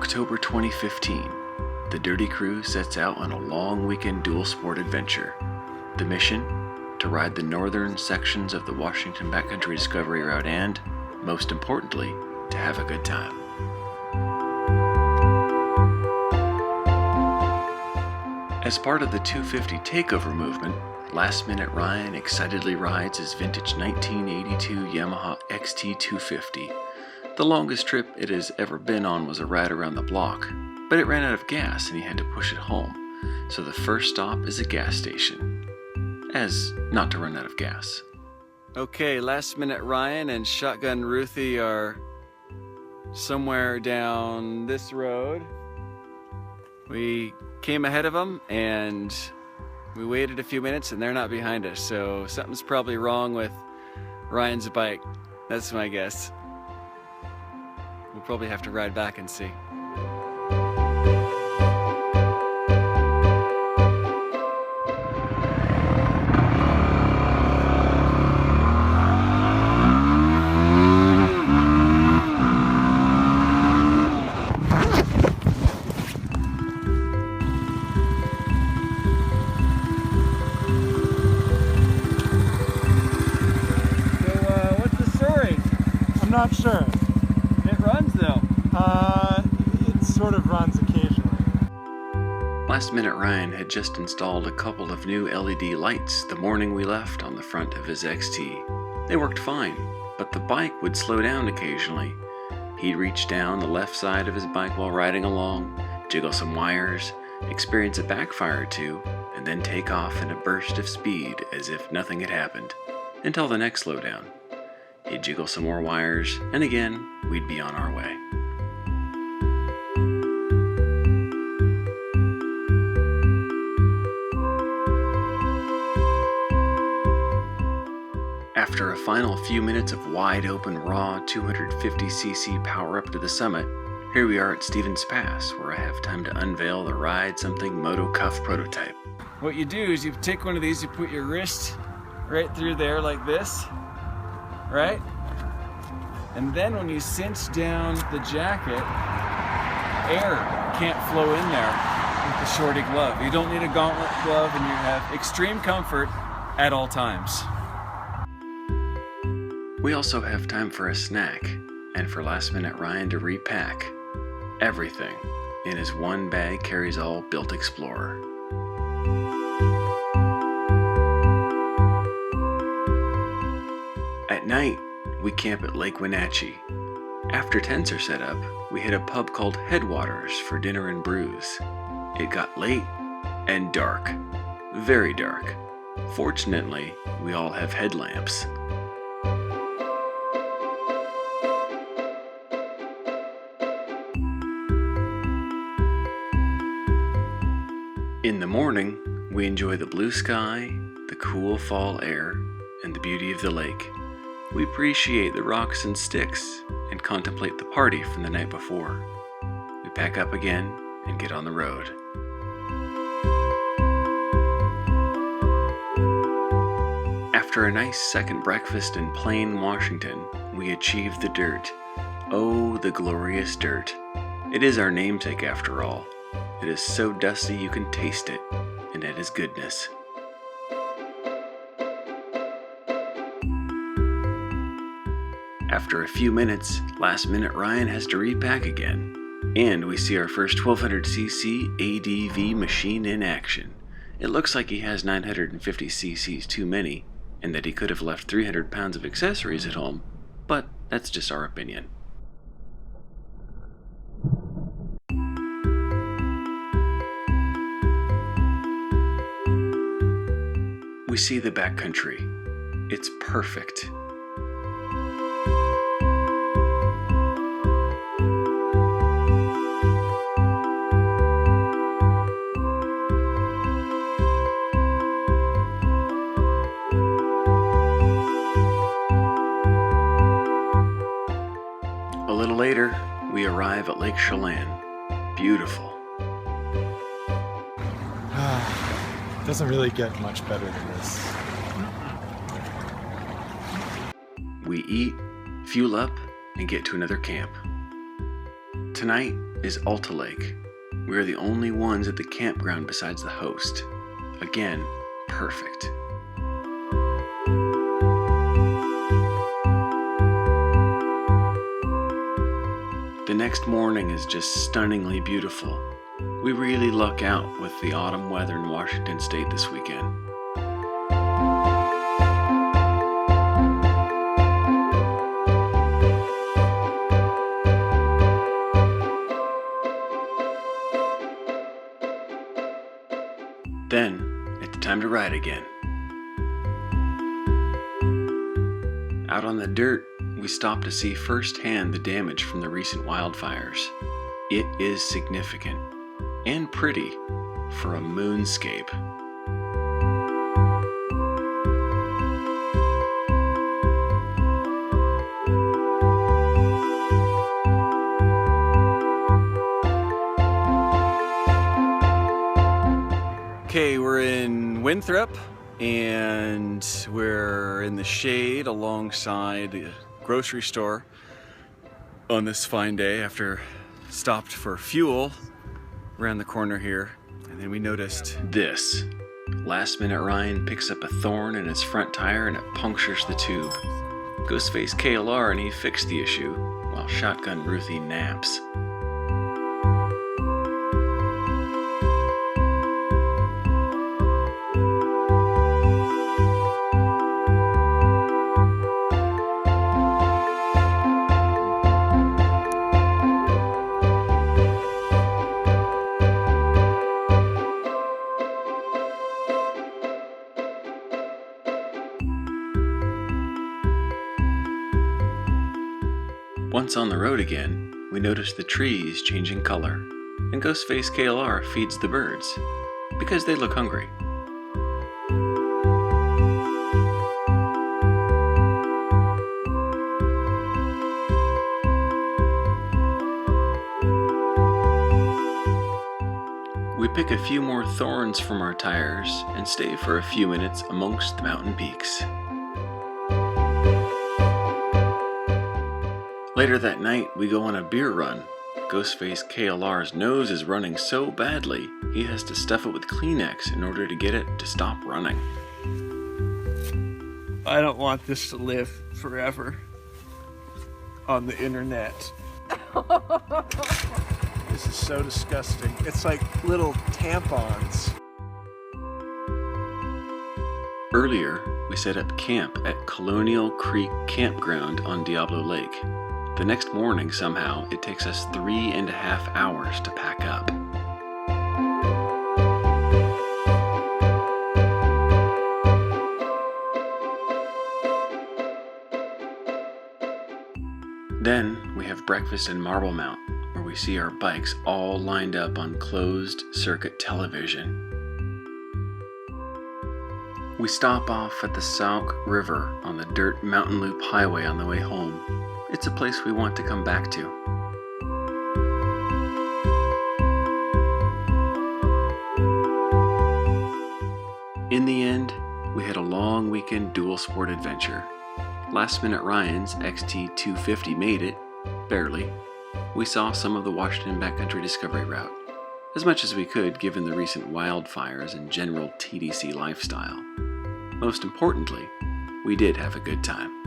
October 2015, the Dirty Crew sets out on a long weekend dual sport adventure. The mission? To ride the northern sections of the Washington Backcountry Discovery Route and, most importantly, to have a good time. As part of the 250 takeover movement, Last Minute Ryan excitedly rides his vintage 1982 Yamaha XT250. The longest trip it has ever been on was a ride around the block, but it ran out of gas and he had to push it home, so the first stop is a gas station. As not to run out of gas. Okay, Last Minute Ryan and Shotgun Ruthie are somewhere down this road. We came ahead of them and we waited a few minutes and they're not behind us, so something's probably wrong with Ryan's bike. That's my guess. We'll probably have to ride back and see. I'm not sure. It runs though. It sort of runs occasionally. Last Minute Ryan had just installed a couple of new LED lights the morning we left on the front of his XT. They worked fine, but the bike would slow down occasionally. He'd reach down the left side of his bike while riding along, jiggle some wires, experience a backfire or two, and then take off in a burst of speed as if nothing had happened, until the next slowdown. He'd jiggle some more wires, and again, we'd be on our way. After a final few minutes of wide-open, raw 250cc power up to the summit, here we are at Stevens Pass, where I have time to unveil the Ride Something Moto Cuff prototype. What you do is you take one of these, you put your wrist right through there like this, right? And then when you cinch down the jacket, air can't flow in there with the shorty glove. You don't need a gauntlet glove and you have extreme comfort at all times. We also have time for a snack and for Last Minute Ryan to repack everything in his one bag carries all built Explorer. At night, we camp at Lake Wenatchee. After tents are set up, we hit a pub called Headwaters for dinner and brews. It got late and dark. Very dark. Fortunately, we all have headlamps. In the morning, we enjoy the blue sky, the cool fall air, and the beauty of the lake. We appreciate the rocks and sticks and contemplate the party from the night before. We pack up again and get on the road. After a nice second breakfast in Plain, Washington, we achieve the dirt. Oh, the glorious dirt. It is our namesake after all. It is so dusty you can taste it, and it is goodness. After a few minutes, Last Minute Ryan has to repack again, and we see our first 1200cc ADV machine in action. It looks like he has 950cc's too many, and that he could have left 300 pounds of accessories at home, but that's just our opinion. We see the backcountry. It's perfect. A little later, we arrive at Lake Chelan. Beautiful. Doesn't really get much better than this. We eat, fuel up, and get to another camp. Tonight, is Alta Lake. We are the only ones at the campground besides the host. Again, perfect. The next morning is just stunningly beautiful. We really luck out with the autumn weather in Washington State this weekend. Then, it's time to ride again. Out on the dirt, we stop to see firsthand the damage from the recent wildfires. It is significant and pretty for a moonscape. Okay, we're in Winthrop and we're in the shade alongside the grocery store on this fine day after stopped for fuel around the corner here. And then we noticed this. Last minute Ryan picks up a thorn in his front tire and it punctures the tube. Ghostface KLR and he fixed the issue while Shotgun Ruthie naps. Once on the road again, we notice the trees changing color, and Ghostface KLR feeds the birds, because they look hungry. We pick a few more thorns from our tires and stay for a few minutes amongst the mountain peaks. Later that night, we go on a beer run. Ghostface KLR's nose is running so badly, he has to stuff it with Kleenex in order to get it to stop running. I don't want this to live forever on the internet. This is so disgusting. It's like little tampons. Earlier, we set up camp at Colonial Creek Campground on Diablo Lake. The next morning, somehow, it takes us 3.5 hours to pack up. Then, we have breakfast in Marble Mount, where we see our bikes all lined up on closed-circuit television. We stop off at the Sauk River on the dirt mountain loop highway on the way home. It's a place we want to come back to. In the end, we had a long weekend dual sport adventure. Last minute Ryan's XT250 made it, barely. We saw some of the Washington Backcountry Discovery Route, as much as we could given the recent wildfires and general TDC lifestyle. Most importantly, we did have a good time.